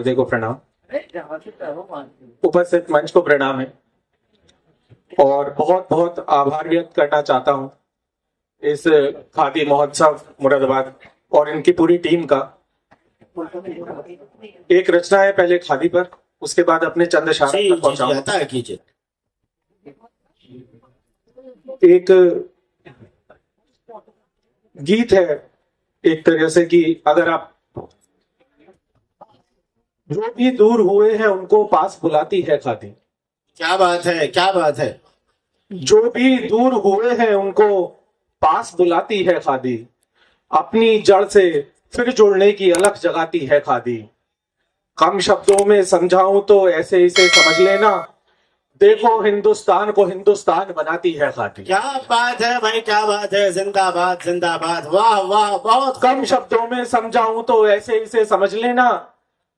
पर्दे को प्रणाम, उपस्थित मंच को प्रणाम है और बहुत बहुत आभार व्यक्त करना चाहता हूं इस खादी महोत्सव मुरादाबाद और इनकी पूरी टीम का। एक रचना है पहले खादी पर, उसके बाद अपने चंद शाह तक पहुंचाऊंगा। एक गीत है एक तरह से कि अगर आप जो भी दूर हुए हैं उनको पास बुलाती है खादी। क्या बात है, क्या बात है। जो भी दूर हुए हैं उनको पास बुलाती है खादी, अपनी जड़ से फिर जुड़ने की अलख जगाती है खादी। कम शब्दों में समझाऊं तो ऐसे इसे समझ लेना, देखो हिंदुस्तान को हिंदुस्तान बनाती है खादी। क्या बात है भाई, क्या बात है। जिंदाबाद जिंदाबाद, वाह वाह। बहुत कम शब्दों में समझाऊं तो ऐसे इसे समझ लेना,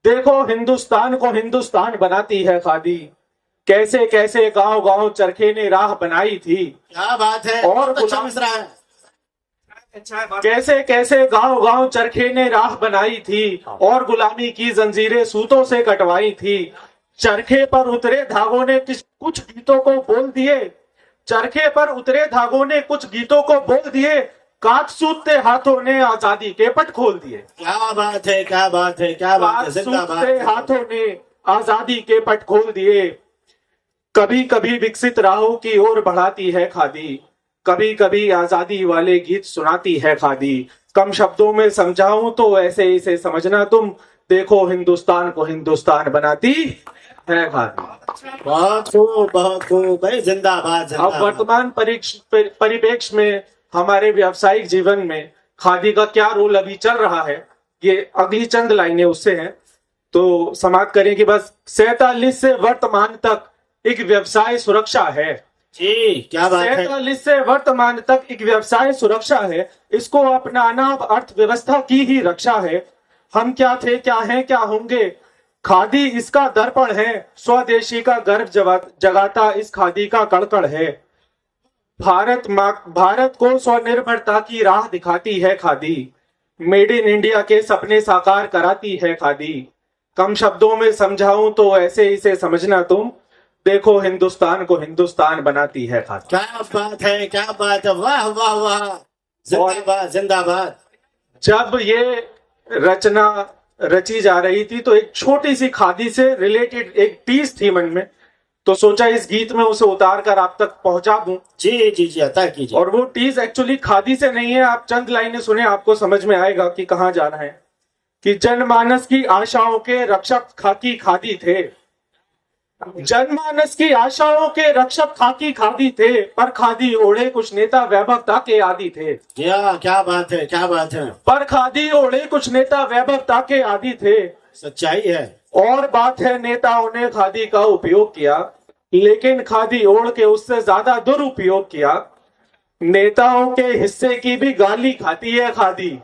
देखो हिंदुस्तान को हिंदुस्तान बनाती है खादी। कैसे कैसे गांव गांव चरखे ने राह बनाई थी। क्या बात है। और अच्छा मिश्रा है। कैसे कैसे गांव गांव चरखे ने राह बनाई थी और गुलामी की जंजीरें सूतों से कटवाई थी। चरखे पर उतरे धागों ने कुछ गीतों को बोल दिए, चरखे पर उतरे धागों ने कुछ गीतों को बोल दिए, काट सूतते हाथों ने आजादी के पट खोल दिए। क्या बात है, क्या बात है, क्या बात है। सूतते हाथों ने आजादी के पट खोल दिए। कभी कभी विकसित राहों की ओर बढ़ाती है खादी, कभी कभी आजादी वाले गीत सुनाती है खादी। कम शब्दों में समझाऊं तो ऐसे इसे समझना तुम, देखो हिंदुस्तान को हिंदुस्तान बनाती है खादी। बहुत खूब, बहुत खूब भाई। जिंदाबाद अब वर्तमान परिप्रेक्ष्य में हमारे व्यावसायिक जीवन में खादी का क्या रोल अभी चल रहा है, ये अगली चंद लाइनें उससे हैं तो समाप्त करें कि बस 47 से वर्तमान तक एक व्यवसाय सुरक्षा है जी। क्या बात है। 47 से वर्तमान तक एक व्यवसाय सुरक्षा है, इसको अपनाना अर्थव्यवस्था की ही रक्षा है। हम क्या थे, क्या हैं, क्या होंगे, खादी इसका दर्पण है, स्वदेशी का गर्व जगाता इस खादी का कड़कड़ है। भारत को स्वनिर्भरता की राह दिखाती है खादी, मेड इन इंडिया के सपने साकार कराती है खादी। कम शब्दों में समझाऊं तो ऐसे इसे समझना तुम, देखो हिंदुस्तान को हिंदुस्तान बनाती है खादी। क्या बात है, क्या बात है। वाह वाह वाह। जिंदाबाद जिंदाबाद। जब ये रचना रची जा रही थी तो एक छोटी सी खादी से रिलेटेड एक टीज थी मन में, तो सोचा इस गीत में उसे उतार कर आप तक पहुंचा दूं। जी जी जी, अता कीजिए। और वो टीज एक्चुअली खादी से नहीं है, आप चंद लाइनें सुने आपको समझ में आएगा कि कहां जाना है। कि जनमानस की आशाओं के रक्षक खाकी खादी थे, जनमानस की आशाओं के रक्षक खाकी खादी थे, पर खादी ओढ़े कुछ नेता वैभवता के आदी थे। क्या बात है, क्या बात है। पर खादी ओढ़े कुछ नेता वैभवता के आदी थे। सच्चाई है। और बात है नेताओं ने खादी का उपयोग किया, लेकिन खादी ओढ़ के उससे ज्यादा दुरुपयोग किया। नेताओं के हिस्से की भी गाली खाती है खादी,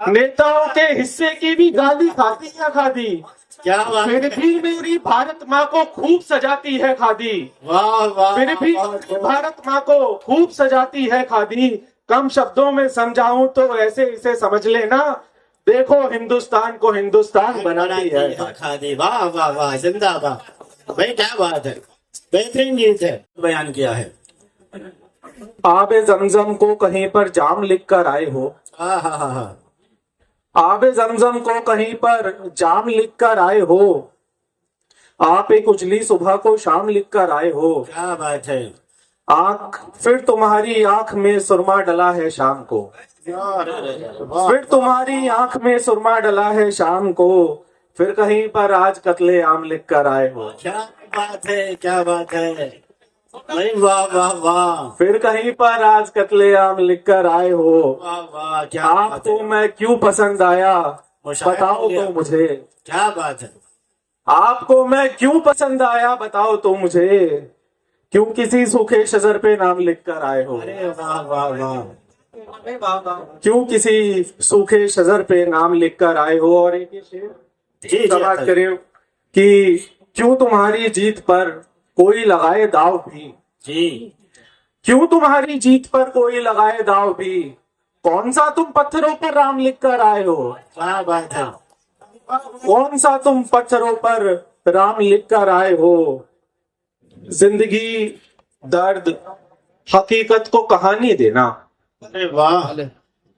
नेताओं के हिस्से की भी गाली खाती है खादी। क्या बात। फिर भी मेरी भारत माँ को खूब सजाती है खादी। वाह वाह। फिर भी भारत माँ को खूब सजाती है खादी। कम शब्दों में समझाऊं तो ऐसे इसे समझ लेना, देखो हिंदुस्तान को हिंदुस्तान बनाती है खादी। वाह वाह वाह। जिंदाबाद भाई, क्या बात है। बेहतरीन गीत है, बयान किया है। आबे जमजम को कहीं पर जाम लिख कर आए हो, हाँ हाँ हाँ हाँ। आबे जमजम को कहीं पर जाम लिख कर आए हो, आप एक उजली सुबह को शाम लिख कर आए हो। क्या बात है। आंख फिर तुम्हारी आंख में सुरमा डला है शाम को, फिर तुम्हारी आंख में सुरमा डला है शाम को, फिर कहीं पर आज कत्ले आम लिख कर आए हो। क्या बात है, क्या बात है। वाह वाह वाह। फिर कहीं पर आज कत्ले आम लिख कर आए हो। वाह वाह। क्या आपको मैं क्यों पसंद आया बताओ तो मुझे। क्या बात है। आपको मैं क्यों पसंद आया बताओ तो मुझे, क्यों किसी सूखे शजर पे नाम लिख कर आए हो। अरे वाह वाह वाह। क्यों किसी सूखे शजर पे नाम लिख कर आए हो। और एक शेर बात करें कि क्यों तुम्हारी जीत पर कोई लगाए दाव भी जी, क्यों तुम्हारी जीत पर कोई लगाए दाव भी, कौन सा तुम पत्थरों पर राम लिख कर आए हो। क्या बात है। कौन सा तुम पत्थरों पर राम लिख कर आए हो। जिंदगी दर्द हकीकत को कहानी देना। अरे वाह,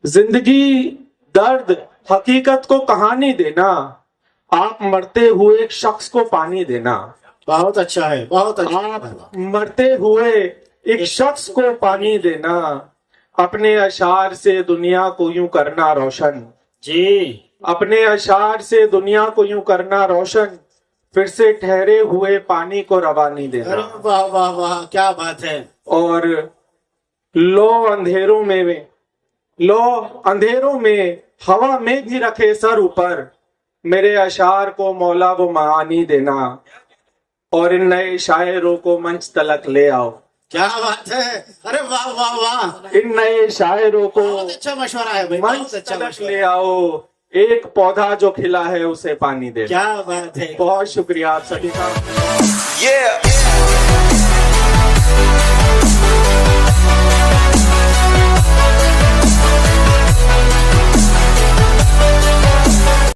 जिंदगी दर्द हकीकत को कहानी देना। आप मरते हुए एक शख्स को पानी देना। बहुत अच्छा है, बहुत अच्छा है। आप मरते हुए एक शख्स को पानी देना। अपने अशार से दुनिया को यूं करना रोशन। जी, अपने अशार से दुनिया को यूं करना रोशन। फिर से ठहरे हुए पानी को रवानी अरे देना। वाह वाह वाह, क्या बात है। और लो अंधेरों में हवा में भी रखे सर ऊपर। मेरे अशार को मौला वो मानी देना। और इन नए शायरों को मंच तलक ले आओ। क्या बात है, अरे वाह वाह वाह, इन नए शायरों को बहुत अच्छा मशवरा है भाई, बहुत मंच अच्छा तलक मशवरा। ले आओ। एक पौधा जो खिला है उसे पानी दे। क्या बात है। बहुत शुक्रिया आप सभी का। Yeah.